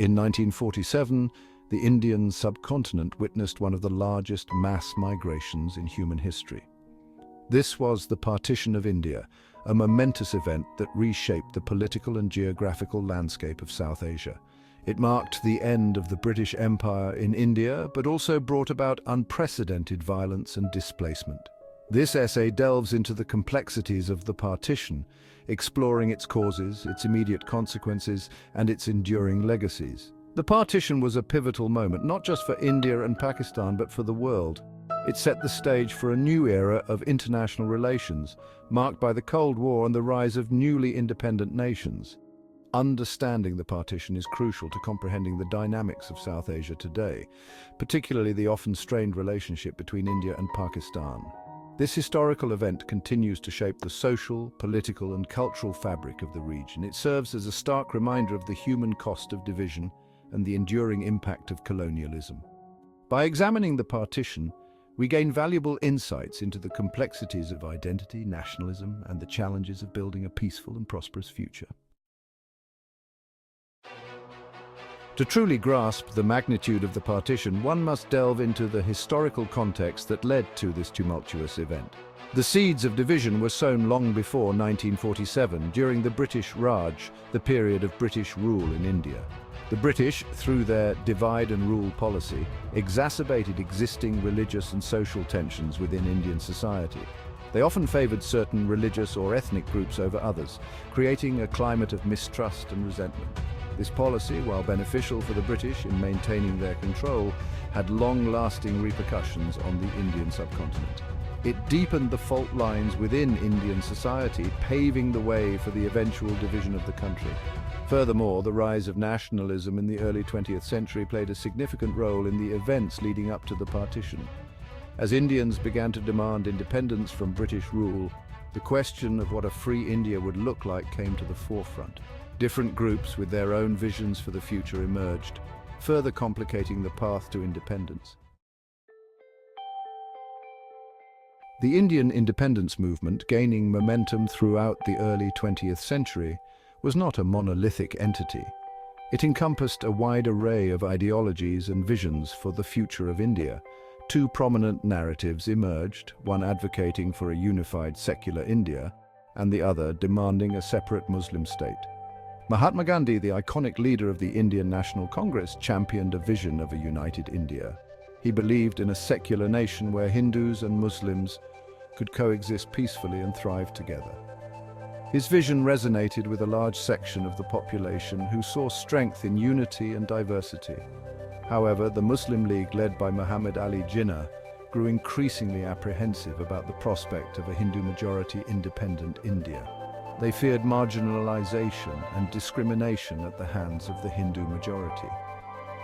In 1947, the Indian subcontinent witnessed one of the largest mass migrations in human history. This was the partition of India, a momentous event that reshaped the political and geographical landscape of South Asia. It marked the end of the British Empire in India, but also brought about unprecedented violence and displacement. This essay delves into the complexities of the partition, exploring its causes, its immediate consequences, and its enduring legacies. The partition was a pivotal moment, not just for India and Pakistan, but for the world. It set the stage for a new era of international relations, marked by the Cold War and the rise of newly independent nations. Understanding the partition is crucial to comprehending the dynamics of South Asia today, particularly the often strained relationship between India and Pakistan. This historical event continues to shape the social, political, and cultural fabric of the region. It serves as a stark reminder of the human cost of division and the enduring impact of colonialism. By examining the partition, we gain valuable insights into the complexities of identity, nationalism, and the challenges of building a peaceful and prosperous future. To truly grasp the magnitude of the partition, one must delve into the historical context that led to this tumultuous event. The seeds of division were sown long before 1947, during the British Raj, the period of British rule in India. The British, through their divide and rule policy, exacerbated existing religious and social tensions within Indian society. They often favored certain religious or ethnic groups over others, creating a climate of mistrust and resentment. This policy, while beneficial for the British in maintaining their control, had long-lasting repercussions on the Indian subcontinent. It deepened the fault lines within Indian society, paving the way for the eventual division of the country. Furthermore, the rise of nationalism in the early 20th century played a significant role in the events leading up to the partition. As Indians began to demand independence from British rule, the question of what a free India would look like came to the forefront. Different groups with their own visions for the future emerged, further complicating the path to independence. The Indian independence movement, gaining momentum throughout the early 20th century, was not a monolithic entity. It encompassed a wide array of ideologies and visions for the future of India. Two prominent narratives emerged, one advocating for a unified secular India, and the other demanding a separate Muslim state. Mahatma Gandhi, the iconic leader of the Indian National Congress, championed a vision of a united India. He believed in a secular nation where Hindus and Muslims could coexist peacefully and thrive together. His vision resonated with a large section of the population who saw strength in unity and diversity. However, the Muslim League, led by Muhammad Ali Jinnah, grew increasingly apprehensive about the prospect of a Hindu-majority independent India. They feared marginalization and discrimination at the hands of the Hindu majority.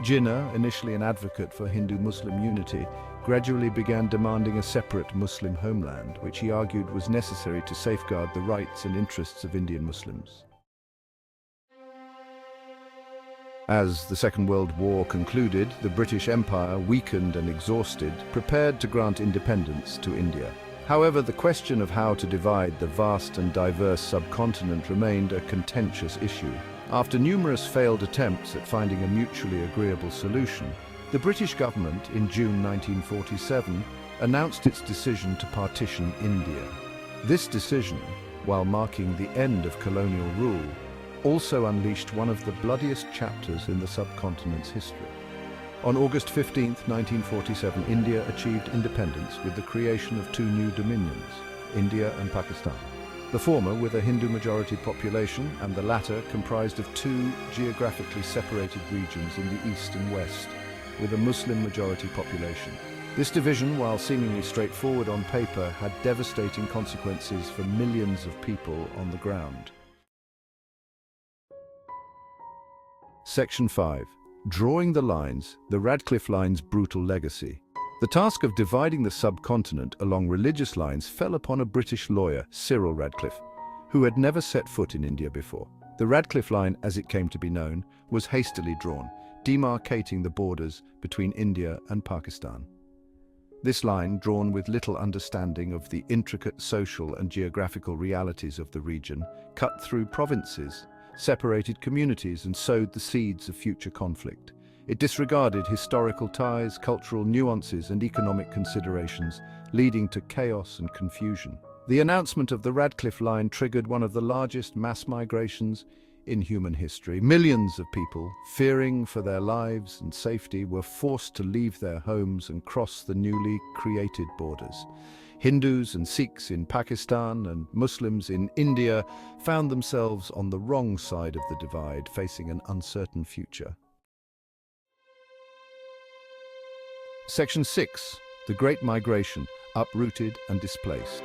Jinnah, initially an advocate for Hindu-Muslim unity, gradually began demanding a separate Muslim homeland, which he argued was necessary to safeguard the rights and interests of Indian Muslims. As the Second World War concluded, the British Empire, weakened and exhausted, prepared to grant independence to India. However, the question of how to divide the vast and diverse subcontinent remained a contentious issue. After numerous failed attempts at finding a mutually agreeable solution, the British government, in June 1947, announced its decision to partition India. This decision, while marking the end of colonial rule, also unleashed one of the bloodiest chapters in the subcontinent's history. On August 15, 1947, India achieved independence with the creation of two new dominions, India and Pakistan. The former with a Hindu-majority population, and the latter comprised of two geographically separated regions in the east and west, with a Muslim-majority population. This division, while seemingly straightforward on paper, had devastating consequences for millions of people on the ground. Section 5. Drawing the Lines, the Radcliffe Line's brutal legacy. The task of dividing the subcontinent along religious lines fell upon a British lawyer, Cyril Radcliffe, who had never set foot in India before. The Radcliffe Line, as it came to be known, was hastily drawn, demarcating the borders between India and Pakistan. This line, drawn with little understanding of the intricate social and geographical realities of the region, cut through provinces, separated communities and sowed the seeds of future conflict. It disregarded historical ties, cultural nuances, and economic considerations, leading to chaos and confusion. The announcement of the Radcliffe Line triggered one of the largest mass migrations in human history. Millions of people, fearing for their lives and safety, were forced to leave their homes and cross the newly created borders. Hindus and Sikhs in Pakistan and Muslims in India found themselves on the wrong side of the divide, facing an uncertain future. Section 6. The Great Migration, Uprooted and Displaced.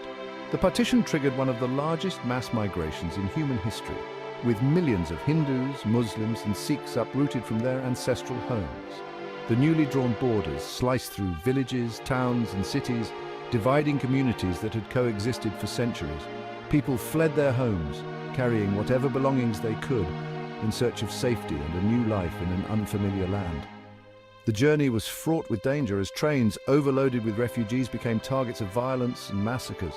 The partition triggered one of the largest mass migrations in human history, with millions of Hindus, Muslims and Sikhs uprooted from their ancestral homes. The newly drawn borders sliced through villages, towns and cities, dividing communities that had coexisted for centuries. People fled their homes, carrying whatever belongings they could, in search of safety and a new life in an unfamiliar land. The journey was fraught with danger as trains overloaded with refugees became targets of violence and massacres.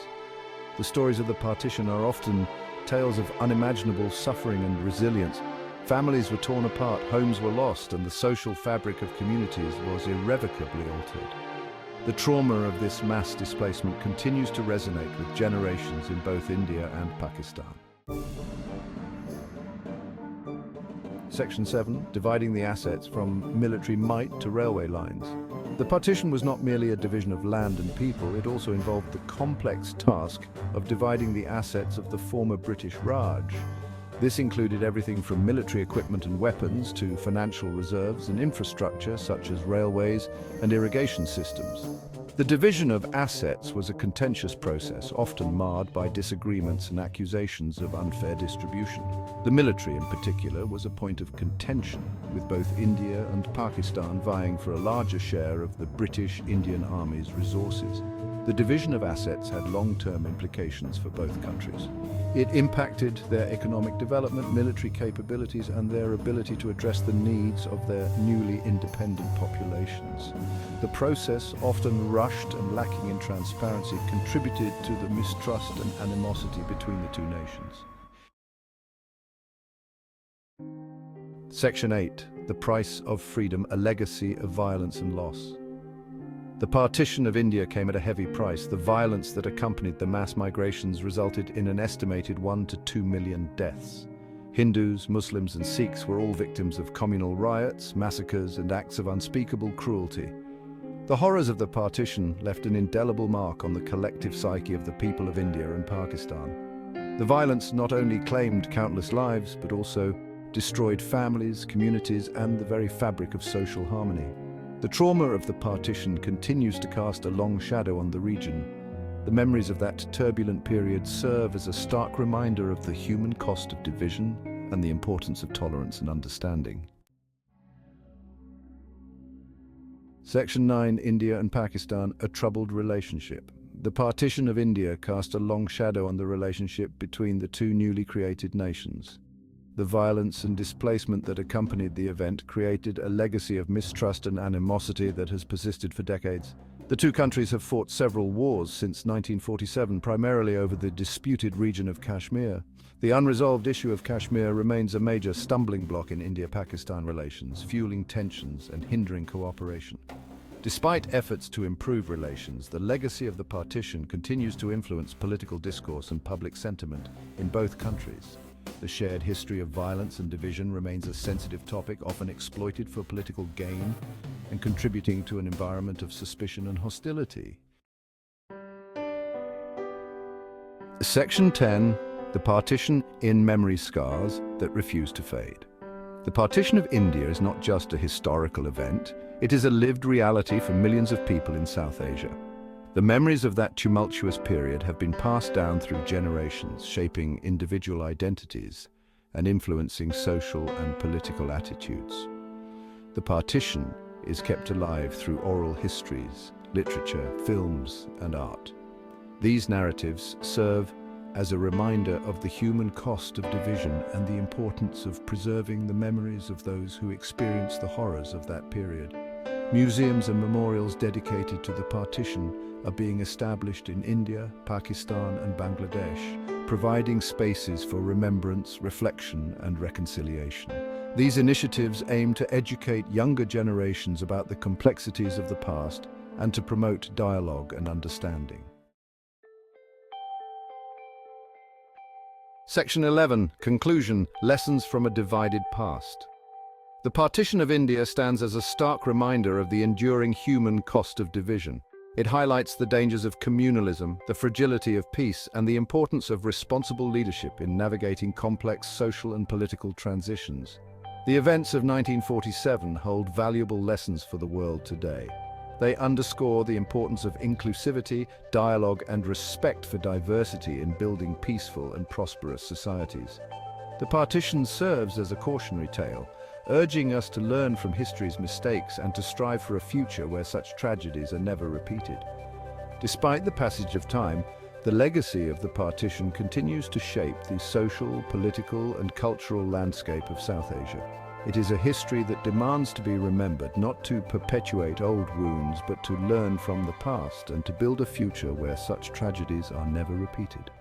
The stories of the partition are often tales of unimaginable suffering and resilience. Families were torn apart, homes were lost, and the social fabric of communities was irrevocably altered. The trauma of this mass displacement continues to resonate with generations in both India and Pakistan. Section 7, dividing the assets from military might to railway lines. The partition was not merely a division of land and people, it also involved the complex task of dividing the assets of the former British Raj. This included everything from military equipment and weapons to financial reserves and infrastructure such as railways and irrigation systems. The division of assets was a contentious process, often marred by disagreements and accusations of unfair distribution. The military, in particular, was a point of contention, with both India and Pakistan vying for a larger share of the British Indian Army's resources. The division of assets had long-term implications for both countries. It impacted their economic development, military capabilities, and their ability to address the needs of their newly independent populations. The process, often rushed and lacking in transparency, contributed to the mistrust and animosity between the two nations. Section 8. The Price of Freedom, a Legacy of Violence and Loss. The partition of India came at a heavy price. The violence that accompanied the mass migrations resulted in an estimated 1 to 2 million deaths. Hindus, Muslims and Sikhs were all victims of communal riots, massacres and acts of unspeakable cruelty. The horrors of the partition left an indelible mark on the collective psyche of the people of India and Pakistan. The violence not only claimed countless lives, but also destroyed families, communities and the very fabric of social harmony. The trauma of the partition continues to cast a long shadow on the region. The memories of that turbulent period serve as a stark reminder of the human cost of division and the importance of tolerance and understanding. Section 9. India and Pakistan, a troubled relationship. The partition of India cast a long shadow on the relationship between the two newly created nations. The violence and displacement that accompanied the event created a legacy of mistrust and animosity that has persisted for decades. The two countries have fought several wars since 1947, primarily over the disputed region of Kashmir. The unresolved issue of Kashmir remains a major stumbling block in India-Pakistan relations, fueling tensions and hindering cooperation. Despite efforts to improve relations, the legacy of the partition continues to influence political discourse and public sentiment in both countries. The shared history of violence and division remains a sensitive topic, often exploited for political gain and contributing to an environment of suspicion and hostility. Section 10. The partition in memory scars that refuse to fade. The partition of India is not just a historical event, it is a lived reality for millions of people in South Asia. The memories of that tumultuous period have been passed down through generations, shaping individual identities and influencing social and political attitudes. The partition is kept alive through oral histories, literature, films, and art. These narratives serve as a reminder of the human cost of division and the importance of preserving the memories of those who experienced the horrors of that period. Museums and memorials dedicated to the partition are being established in India, Pakistan and Bangladesh, providing spaces for remembrance, reflection, and reconciliation. These initiatives aim to educate younger generations about the complexities of the past and to promote dialogue and understanding. Section 11. Conclusion. Lessons from a divided past. The partition of India stands as a stark reminder of the enduring human cost of division. It highlights the dangers of communalism, the fragility of peace, and the importance of responsible leadership in navigating complex social and political transitions. The events of 1947 hold valuable lessons for the world today. They underscore the importance of inclusivity, dialogue, and respect for diversity in building peaceful and prosperous societies. The partition serves as a cautionary tale, urging us to learn from history's mistakes and to strive for a future where such tragedies are never repeated. Despite the passage of time, the legacy of the partition continues to shape the social, political, and cultural landscape of South Asia. It is a history that demands to be remembered, not to perpetuate old wounds, but to learn from the past and to build a future where such tragedies are never repeated.